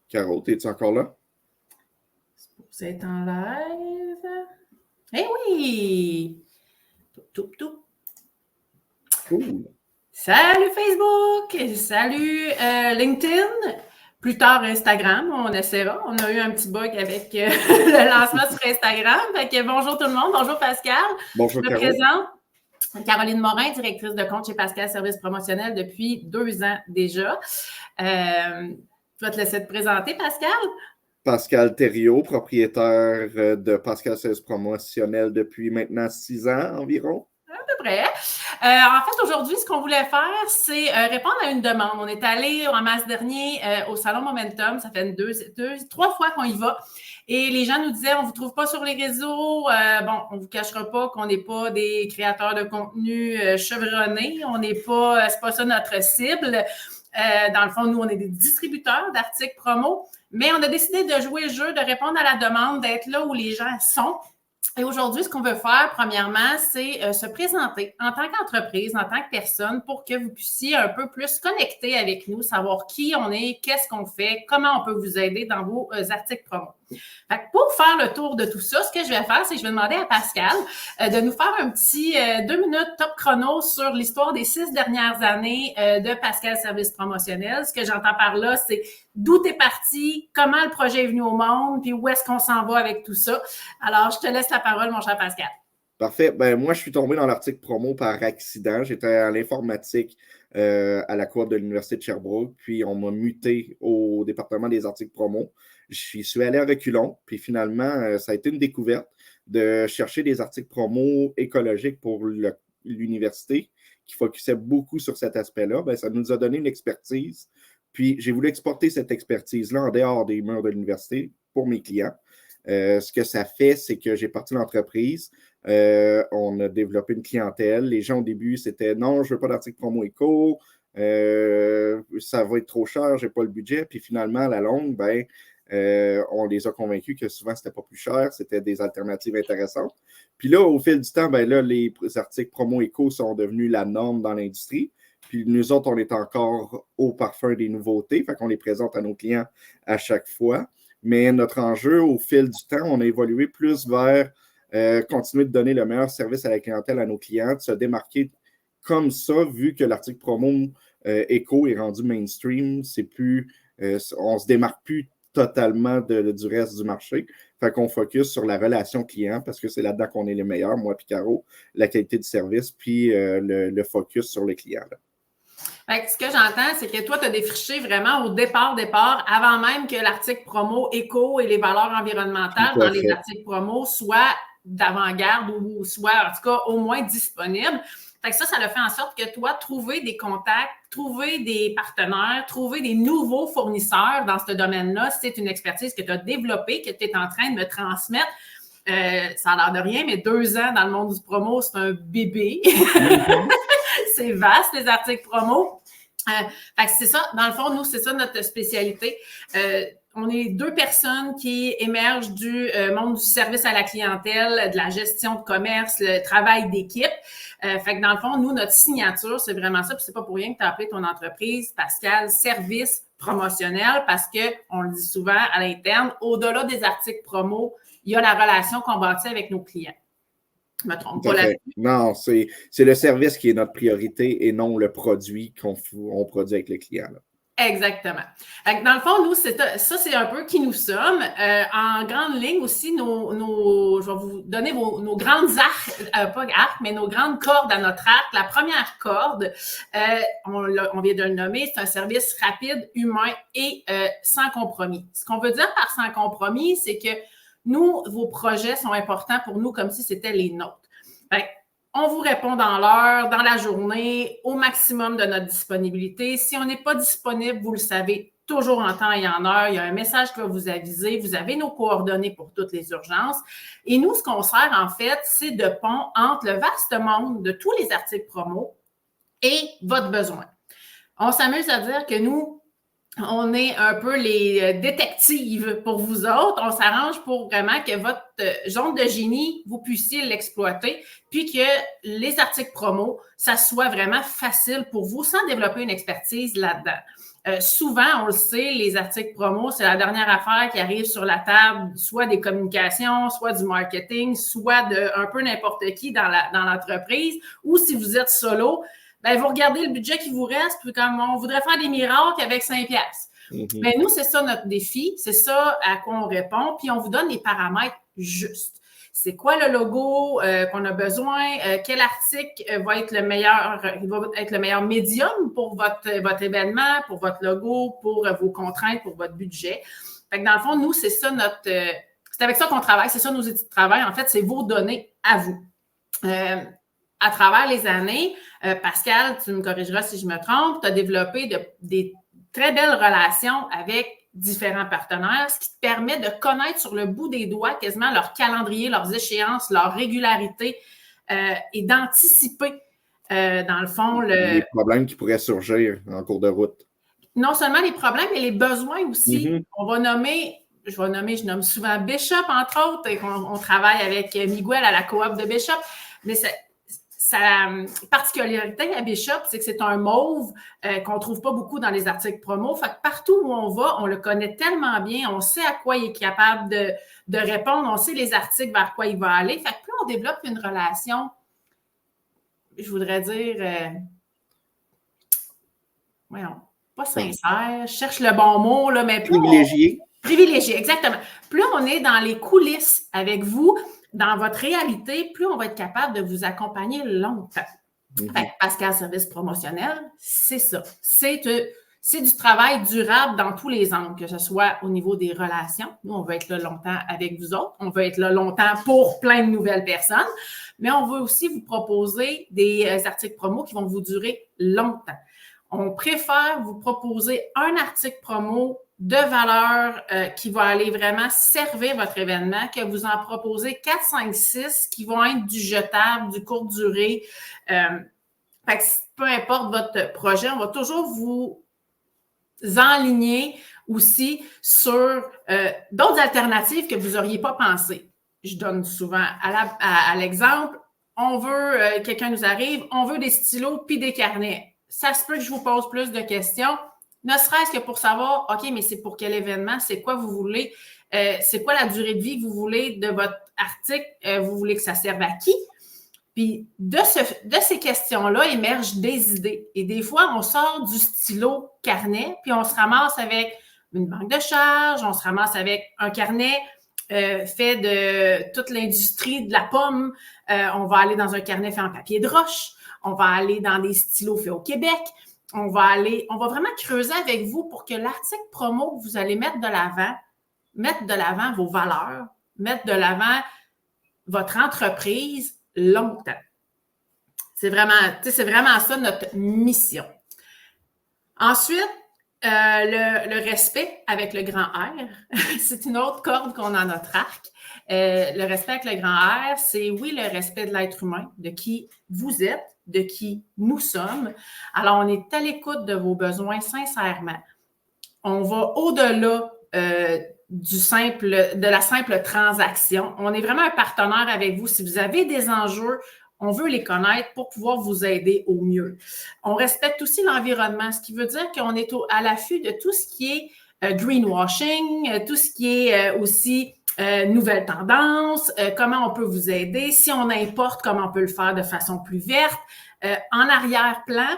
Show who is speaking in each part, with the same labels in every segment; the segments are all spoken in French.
Speaker 1: Caro, es-tu encore là?
Speaker 2: Vous êtes en live. Eh oui! Tout.
Speaker 1: Cool.
Speaker 2: Salut Facebook! Salut LinkedIn! Plus tard, Instagram, on essaiera. On a eu un petit bug avec le lancement sur Instagram. Fait que bonjour tout le monde. Bonjour Pascal.
Speaker 1: Bonjour,
Speaker 2: Je me
Speaker 1: Caro.
Speaker 2: présente. Caroline Morin, directrice de compte chez Pascal Services Promotionnels depuis 2 ans déjà. Je vais te laisser te présenter, Pascal.
Speaker 1: Pascal Thériault, propriétaire de Pascal Services Promotionnels depuis maintenant 6 ans environ.
Speaker 2: À peu près. En fait, aujourd'hui, ce qu'on voulait faire, c'est répondre à une demande. On est allé en mars dernier au Salon Momentum. Ça fait 3 fois qu'on y va. Et les gens nous disaient, on ne vous trouve pas sur les réseaux. Bon, on ne vous cachera pas qu'on n'est pas des créateurs de contenu chevronnés. On n'est pas, c'est pas ça notre cible. Dans le fond, nous, on est des distributeurs d'articles promo. Mais on a décidé de jouer le jeu, de répondre à la demande, d'être là où les gens sont. Et aujourd'hui, ce qu'on veut faire, premièrement, c'est se présenter en tant qu'entreprise, en tant que personne, pour que vous puissiez un peu plus connecter avec nous, savoir qui on est, qu'est-ce qu'on fait, comment on peut vous aider dans vos articles promo. Fait que pour faire le tour de tout ça, ce que je vais faire, c'est que je vais demander à Pascal de nous faire un petit 2 minutes top chrono sur l'histoire des 6 dernières années de Pascal Services Promotionnels. Ce que j'entends par là, c'est d'où t'es parti, comment le projet est venu au monde, puis où est-ce qu'on s'en va avec tout ça. Alors, je te laisse la parole, mon cher Pascal.
Speaker 1: Parfait. Ben, moi, je suis tombé dans l'article promo par accident. J'étais à l'informatique à la coop de l'Université de Sherbrooke, puis on m'a muté au département des articles promo. Je suis allé à reculons, puis finalement, ça a été une découverte de chercher des articles promo écologiques pour l'université qui focusait beaucoup sur cet aspect-là. Ben, ça nous a donné une expertise. Puis j'ai voulu exporter cette expertise-là en dehors des murs de l'université pour mes clients. Ce que ça fait, c'est que j'ai parti l'entreprise. On a développé une clientèle. Les gens, au début, c'était non, je ne veux pas d'article promo éco. Ça va être trop cher, je n'ai pas le budget. Puis finalement, à la longue, on les a convaincus que souvent, ce n'était pas plus cher, c'était des alternatives intéressantes. Puis là, au fil du temps, les articles promo éco sont devenus la norme dans l'industrie. Puis nous autres, on est encore au parfum des nouveautés, fait qu'on les présente à nos clients à chaque fois. Mais notre enjeu, au fil du temps, on a évolué plus vers continuer de donner le meilleur service à la clientèle, à nos clients, de se démarquer comme ça, vu que l'article promo éco est rendu mainstream, c'est plus, on se démarque plus totalement du reste du marché. Fait qu'on focus sur la relation client parce que c'est là-dedans qu'on est les meilleurs, moi puis Caro, la qualité du service, puis le focus sur le client. Là.
Speaker 2: Fait que ce que j'entends, c'est que toi, tu as défriché vraiment au départ, avant même que l'article promo éco et les valeurs environnementales dans les articles promo soient d'avant-garde ou soient, en tout cas, au moins disponibles. Fait que ça a fait en sorte que toi, trouver des contacts, trouver des partenaires, trouver des nouveaux fournisseurs dans ce domaine-là, c'est une expertise que tu as développée, que tu es en train de me transmettre. Ça a l'air de rien, mais 2 ans dans le monde du promo, c'est un bébé. C'est vaste, les articles promo. Fait que c'est ça, dans le fond, nous, c'est ça notre spécialité. On est 2 personnes qui émergent du monde du service à la clientèle, de la gestion de commerce, le travail d'équipe. Fait que dans le fond, nous, notre signature, c'est vraiment ça. Puis c'est pas pour rien que tu as appelé ton entreprise, Pascal, service promotionnel, parce que on le dit souvent à l'interne, au-delà des articles promo, il y a la relation qu'on bâtit avec nos clients. Je me trompe pas là-dessus.
Speaker 1: Non, c'est le service qui est notre priorité et non le produit qu'on produit avec le client. Là.
Speaker 2: Exactement. Dans le fond, nous, ça, c'est un peu qui nous sommes. En grande ligne aussi, je vais vous donner nos grandes mais nos grandes cordes à notre arc. La première corde, on vient de le nommer, c'est un service rapide, humain et sans compromis. Ce qu'on veut dire par sans compromis, c'est que nous, vos projets sont importants pour nous comme si c'était les nôtres. On vous répond dans l'heure, dans la journée, au maximum de notre disponibilité. Si on n'est pas disponible, vous le savez, toujours en temps et en heure. Il y a un message qui va vous aviser. Vous avez nos coordonnées pour toutes les urgences. Et nous, ce qu'on sert, en fait, c'est de pont entre le vaste monde de tous les articles promo et votre besoin. On s'amuse à dire que nous, on est un peu les détectives pour vous autres. On s'arrange pour vraiment que votre zone de génie, vous puissiez l'exploiter, puis que les articles promo, ça soit vraiment facile pour vous sans développer une expertise là-dedans. Souvent, on le sait, les articles promo, c'est la dernière affaire qui arrive sur la table, soit des communications, soit du marketing, soit de un peu n'importe qui dans l'entreprise, ou si vous êtes solo, ben, vous regardez le budget qui vous reste, puis comme on voudrait faire des miracles avec 5$. Mm-hmm. Ben, nous, c'est ça notre défi, c'est ça à quoi on répond, puis on vous donne les paramètres justes. C'est quoi le logo qu'on a besoin? Quel article va être le meilleur médium pour votre événement, pour votre logo, pour vos contraintes, pour votre budget? Fait que dans le fond, nous, c'est ça c'est avec ça qu'on travaille, c'est ça nos outils de travail. En fait, c'est vos données à vous. À travers les années, Pascal, tu me corrigeras si je me trompe, tu as développé des très belles relations avec différents partenaires, ce qui te permet de connaître sur le bout des doigts quasiment leur calendrier, leurs échéances, leur régularité et d'anticiper, dans le fond,
Speaker 1: les problèmes qui pourraient surgir en cours de route.
Speaker 2: Non seulement les problèmes, mais les besoins aussi. Mm-hmm. Je nomme souvent Bishop, entre autres, et on travaille avec Miguel à la coop de Bishop, mais sa particularité à Bishop, c'est que c'est un mauve qu'on ne trouve pas beaucoup dans les articles promo. Fait que partout où on va, on le connaît tellement bien, on sait à quoi il est capable de répondre, on sait les articles vers quoi il va aller. Fait que plus on développe une relation, je voudrais dire, pas sincère, je cherche le bon mot, là, mais plus privilégié, exactement. Plus on est dans les coulisses avec vous, dans votre réalité, plus on va être capable de vous accompagner longtemps. Mm-hmm. Pascal Service Promotionnel, c'est ça. C'est du travail durable dans tous les angles, que ce soit au niveau des relations. Nous, on veut être là longtemps avec vous autres. On veut être là longtemps pour plein de nouvelles personnes. Mais on veut aussi vous proposer des articles promo qui vont vous durer longtemps. On préfère vous proposer un article promo de valeur qui va aller vraiment servir votre événement, que vous en proposez 4, 5, 6 qui vont être du jetable, du courte durée. Fait que peu importe votre projet, on va toujours vous enligner aussi sur d'autres alternatives que vous n'auriez pas pensé. Je donne souvent à l'exemple, on veut, quelqu'un nous arrive, on veut des stylos puis des carnets. Ça se peut que je vous pose plus de questions, ne serait-ce que pour savoir, OK, mais c'est pour quel événement, c'est quoi vous voulez, c'est quoi la durée de vie que vous voulez de votre article, vous voulez que ça serve à qui? Puis de ces questions-là émergent des idées. Et des fois, on sort du stylo carnet, puis on se ramasse avec une banque de charges, on se ramasse avec un carnet fait de toute l'industrie de la pomme, on va aller dans un carnet fait en papier de roche, on va aller dans des stylos faits au Québec, on va vraiment creuser avec vous pour que l'article promo que vous allez mettre de l'avant vos valeurs, mettre de l'avant votre entreprise longtemps. C'est vraiment ça notre mission. Ensuite, le respect avec le grand R, c'est une autre corde qu'on a à notre arc. Le respect avec le grand R, c'est oui, le respect de l'être humain, de qui vous êtes, de qui nous sommes. Alors, on est à l'écoute de vos besoins sincèrement. On va au-delà de la simple transaction. On est vraiment un partenaire avec vous. Si vous avez des enjeux, on veut les connaître pour pouvoir vous aider au mieux. On respecte aussi l'environnement, ce qui veut dire qu'on est à l'affût de tout ce qui est greenwashing, tout ce qui est aussi nouvelles tendances, comment on peut vous aider, si on importe, comment on peut le faire de façon plus verte. En arrière-plan,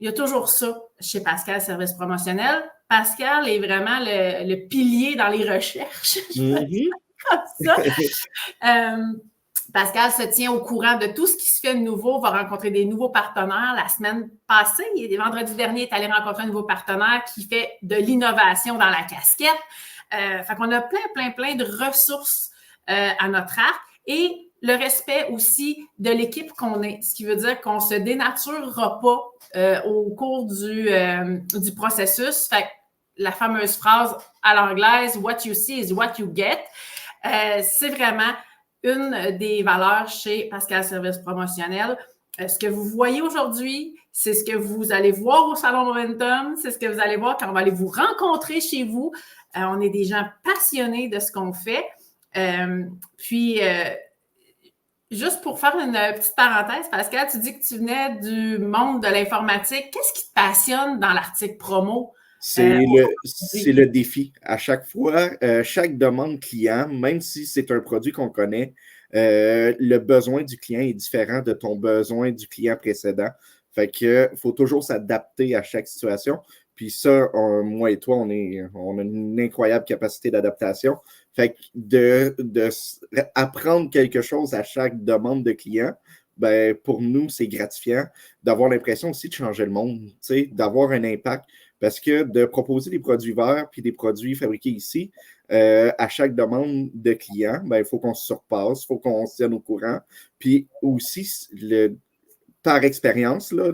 Speaker 2: il y a toujours ça chez Pascal Service Promotionnel. Pascal est vraiment le pilier dans les recherches. Mm-hmm. Comme ça. Pascal se tient au courant de tout ce qui se fait de nouveau, va rencontrer des nouveaux partenaires. La semaine passée, vendredi dernier, il est allé rencontrer un nouveau partenaire qui fait de l'innovation dans la casquette. Fait qu'on a plein de ressources à notre arc et le respect aussi de l'équipe qu'on est, ce qui veut dire qu'on se dénaturera pas au cours du processus. Fait que la fameuse phrase à l'anglaise « What you see is what you get », c'est vraiment une des valeurs chez Pascal Service Promotionnel. Ce que vous voyez aujourd'hui, c'est ce que vous allez voir au Salon Momentum, c'est ce que vous allez voir quand on va aller vous rencontrer chez vous. On est des gens passionnés de ce qu'on fait. Juste pour faire une petite parenthèse, Pascal, tu dis que tu venais du monde de l'informatique. Qu'est-ce qui te passionne dans l'article promo?
Speaker 1: C'est le défi. À chaque fois, chaque demande client, même si c'est un produit qu'on connaît, le besoin du client est différent de ton besoin du client précédent. Fait que faut toujours s'adapter à chaque situation. Puis ça, moi et toi, on a une incroyable capacité d'adaptation. Fait que de apprendre quelque chose à chaque demande de client, ben pour nous, c'est gratifiant d'avoir l'impression aussi de changer le monde, d'avoir un impact. Parce que de proposer des produits verts puis des produits fabriqués ici, à chaque demande de client, ben, il faut qu'on se surpasse, il faut qu'on se tienne au courant. Puis aussi, par expérience, là,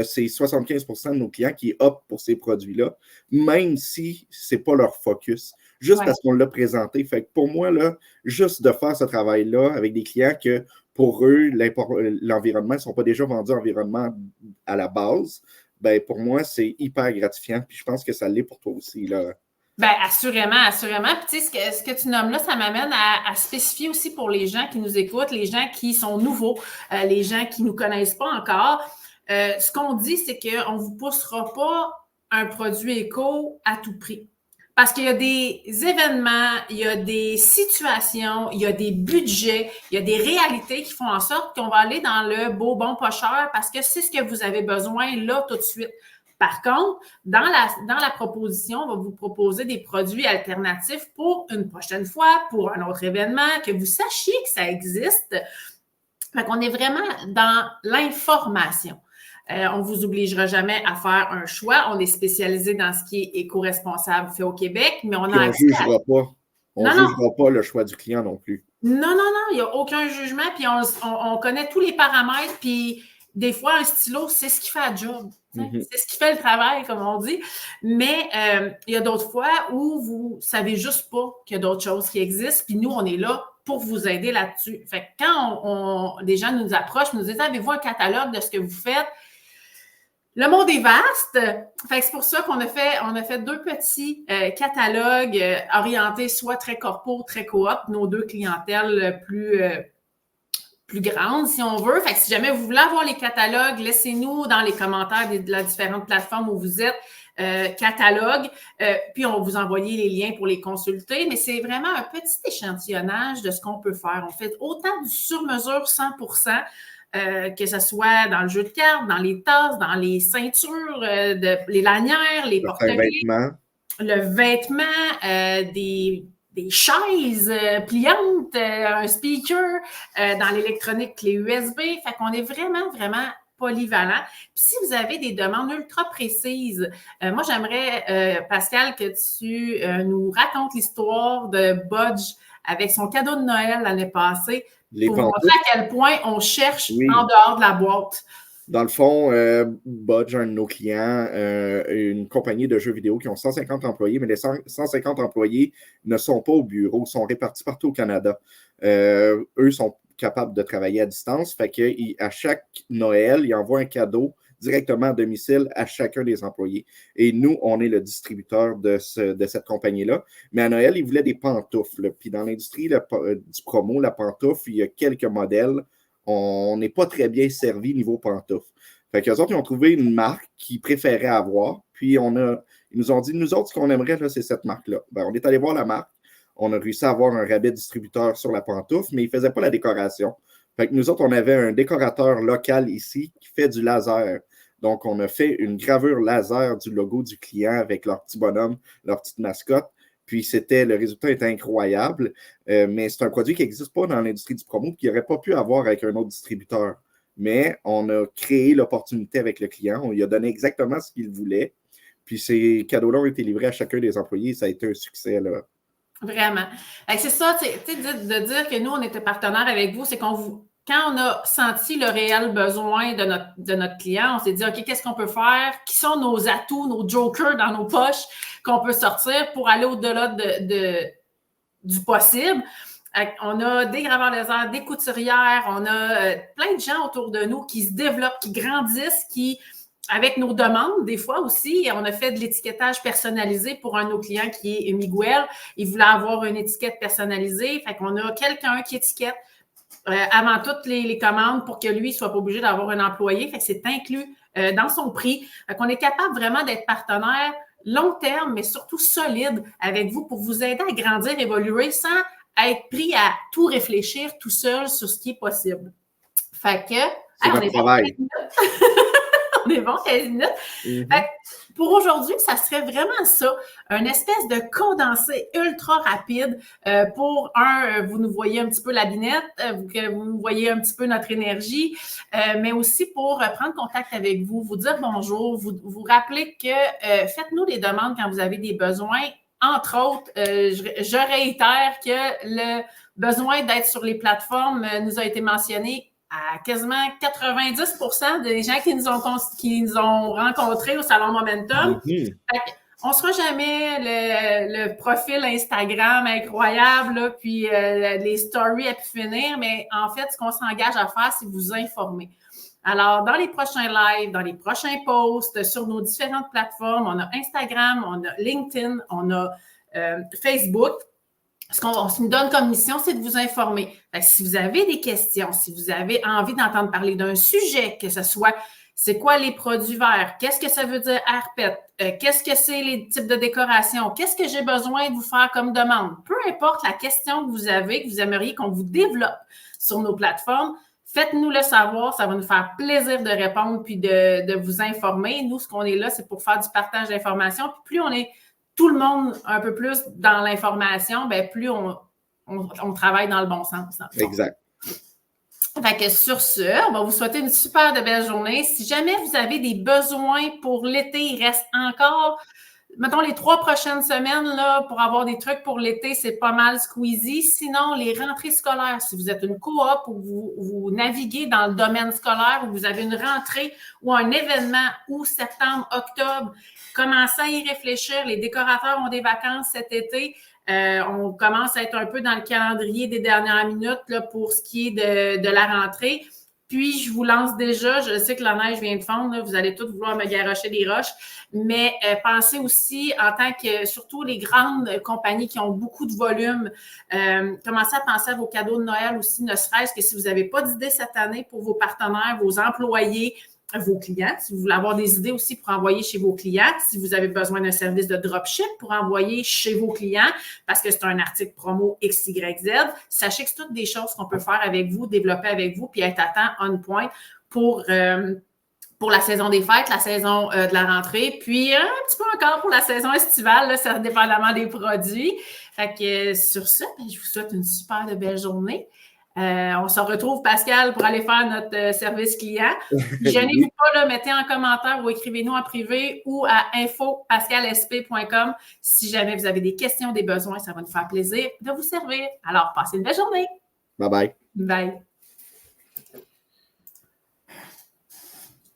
Speaker 1: c'est 75% de nos clients qui optent pour ces produits-là, même si ce n'est pas leur focus, juste parce qu'on l'a présenté. Fait que pour moi, là, juste de faire ce travail-là avec des clients que pour eux, l'environnement, ils ne sont pas déjà vendus environnement à la base, ben pour moi, c'est hyper gratifiant. Puis je pense que ça l'est pour toi aussi, là.
Speaker 2: Bien, assurément, assurément. Puis tu sais, ce que tu nommes là, ça m'amène à spécifier aussi pour les gens qui nous écoutent, les gens qui sont nouveaux, les gens qui ne nous connaissent pas encore. Ce qu'on dit, c'est qu'on ne vous poussera pas un produit éco à tout prix. Parce qu'il y a des événements, il y a des situations, il y a des budgets, il y a des réalités qui font en sorte qu'on va aller dans le beau, bon, pas cher parce que c'est ce que vous avez besoin là tout de suite. Par contre, dans la proposition, on va vous proposer des produits alternatifs pour une prochaine fois, pour un autre événement, que vous sachiez que ça existe. Fait qu'on est vraiment dans l'information. On ne vous obligera jamais à faire un choix. On est spécialisé dans ce qui est éco-responsable fait au Québec, mais on a accès
Speaker 1: à... On ne jugera pas le choix du client non plus.
Speaker 2: Non, il n'y a aucun jugement, puis on connaît tous les paramètres, puis des fois, un stylo, c'est ce qui fait le job. C'est ce qui fait le travail, comme on dit. Mais il y a d'autres fois où vous ne savez juste pas qu'il y a d'autres choses qui existent, puis nous, on est là pour vous aider là-dessus. Fait que quand des gens nous approchent, nous disent « Avez-vous un catalogue de ce que vous faites? » Le monde est vaste. Fait que c'est pour ça qu'on a fait 2 petits catalogues orientés soit très corpo, très coop, nos 2 clientèles plus grandes, si on veut. Fait que si jamais vous voulez avoir les catalogues, laissez-nous dans les commentaires de la différentes plateformes où vous êtes catalogue, puis on va vous envoyer les liens pour les consulter, mais c'est vraiment un petit échantillonnage de ce qu'on peut faire. On fait autant du sur-mesure 100%, que ce soit dans le jeu de cartes, dans les tasses, dans les ceintures, les lanières, les porte-clés, le vêtement, des chaises pliantes, un speaker, dans l'électronique, clé USB. Fait qu'on est vraiment, vraiment polyvalent. Puis si vous avez des demandes ultra précises, moi, j'aimerais, Pascal, que tu nous racontes l'histoire de Budge avec son cadeau de Noël l'année passée pour montrer à quel point on cherche en dehors de la boîte.
Speaker 1: Dans le fond, Budge, un de nos clients, une compagnie de jeux vidéo qui ont 150 employés, mais les 150 employés ne sont pas au bureau, sont répartis partout au Canada. Eux sont capables de travailler à distance, fait qu'à chaque Noël, ils envoient un cadeau directement à domicile à chacun des employés. Et nous, on est le distributeur de cette compagnie-là. Mais à Noël, ils voulaient des pantoufles. Puis dans l'industrie du promo, la pantoufle, il y a quelques modèles. On n'est pas très bien servi niveau pantoufles. Fait qu'eux autres, ils ont trouvé une marque qu'ils préféraient avoir. Puis ils nous ont dit, nous autres, ce qu'on aimerait, là, c'est cette marque-là. Ben, on est allé voir la marque. On a réussi à avoir un rabais distributeur sur la pantoufle, mais ils ne faisaient pas la décoration. Fait que nous autres, on avait un décorateur local ici qui fait du laser. Donc, on a fait une gravure laser du logo du client avec leur petit bonhomme, leur petite mascotte. Puis, le résultat est incroyable. Mais c'est un produit qui n'existe pas dans l'industrie du promo et qui n'aurait pas pu avoir avec un autre distributeur. Mais on a créé l'opportunité avec le client. On lui a donné exactement ce qu'il voulait. Puis, ces cadeaux-là ont été livrés à chacun des employés. Ça a été un succès, là.
Speaker 2: Vraiment. C'est ça, tu sais, de dire que nous, on était partenaire avec vous, c'est quand on a senti le réel besoin de notre client, on s'est dit, OK, qu'est-ce qu'on peut faire? Qui sont nos atouts, nos jokers dans nos poches qu'on peut sortir pour aller au-delà du possible? On a des graveurs laser, des couturières, on a plein de gens autour de nous qui se développent, qui grandissent, qui, avec nos demandes, des fois aussi, on a fait de l'étiquetage personnalisé pour un de nos clients qui est Miguel. Il voulait avoir une étiquette personnalisée. Fait qu'on a quelqu'un qui étiquette avant toutes les commandes pour que lui ne soit pas obligé d'avoir un employé. Fait que c'est inclus dans son prix. Fait qu'on est capable vraiment d'être partenaire long terme, mais surtout solide avec vous pour vous aider à grandir, évoluer sans être pris à tout réfléchir tout seul sur ce qui est possible. Fait que,
Speaker 1: c'est notre travail.
Speaker 2: On est bon, 15 minutes. Fait que pour aujourd'hui, ça serait vraiment ça, une espèce de condensé ultra rapide pour vous nous voyez un petit peu la binette, que vous nous voyez un petit peu notre énergie, mais aussi pour prendre contact avec vous, vous dire bonjour, vous rappeler que faites-nous des demandes quand vous avez des besoins. Entre autres, je réitère que le besoin d'être sur les plateformes nous a été mentionné à quasiment 90% des gens qui nous ont rencontrés au Salon Momentum. On ne sera jamais le profil Instagram incroyable, là, puis les stories à pu finir, mais en fait, ce qu'on s'engage à faire, c'est vous informer. Alors, dans les prochains lives, dans les prochains posts, sur nos différentes plateformes, on a Instagram, on a LinkedIn, on a Facebook. Ce qu'on nous donne comme mission, c'est de vous informer. Fait que si vous avez des questions, si vous avez envie d'entendre parler d'un sujet, que ce soit c'est quoi les produits verts, qu'est-ce que ça veut dire ARPET, qu'est-ce que c'est les types de décoration, qu'est-ce que j'ai besoin de vous faire comme demande, peu importe la question que vous avez, que vous aimeriez qu'on vous développe sur nos plateformes, faites-nous le savoir, ça va nous faire plaisir de répondre puis de vous informer. Nous, ce qu'on est là, c'est pour faire du partage d'informations. Puis plus on est tout le monde un peu plus dans l'information, bien, plus on travaille dans le bon sens.
Speaker 1: Exact.
Speaker 2: Fait que sur ce, on va vous souhaiter une super de belle journée. Si jamais vous avez des besoins pour l'été, il reste encore, mettons, les 3 prochaines semaines là, pour avoir des trucs pour l'été, c'est pas mal squeezy. Sinon, les rentrées scolaires, si vous êtes une coop ou vous naviguez dans le domaine scolaire ou vous avez une rentrée ou un événement août, septembre, octobre, commencez à y réfléchir. Les décorateurs ont des vacances cet été. On commence à être un peu dans le calendrier des dernières minutes là, pour ce qui est de la rentrée. Puis, je vous lance déjà, je sais que la neige vient de fondre, là, vous allez tous vouloir me garrocher des roches, mais pensez aussi en tant que, surtout les grandes compagnies qui ont beaucoup de volume, commencez à penser à vos cadeaux de Noël aussi, ne serait-ce que si vous n'avez pas d'idées cette année pour vos partenaires, vos employés, vos clients, si vous voulez avoir des idées aussi pour envoyer chez vos clients, si vous avez besoin d'un service de dropship pour envoyer chez vos clients, parce que c'est un article promo XYZ, sachez que c'est toutes des choses qu'on peut faire avec vous, développer avec vous, puis être à temps, on point pour la saison des fêtes, la saison de la rentrée, puis un petit peu encore pour la saison estivale, là, ça dépendamment des produits. Fait que sur ça, je vous souhaite une super de belle journée. On se retrouve, Pascal, pour aller faire notre service client. Gênez-vous pas, là, mettez en commentaire ou écrivez-nous en privé ou à info@pascalsp.com si jamais vous avez des questions, des besoins, ça va nous faire plaisir de vous servir. Alors, passez une belle journée.
Speaker 1: Bye bye.
Speaker 2: Bye.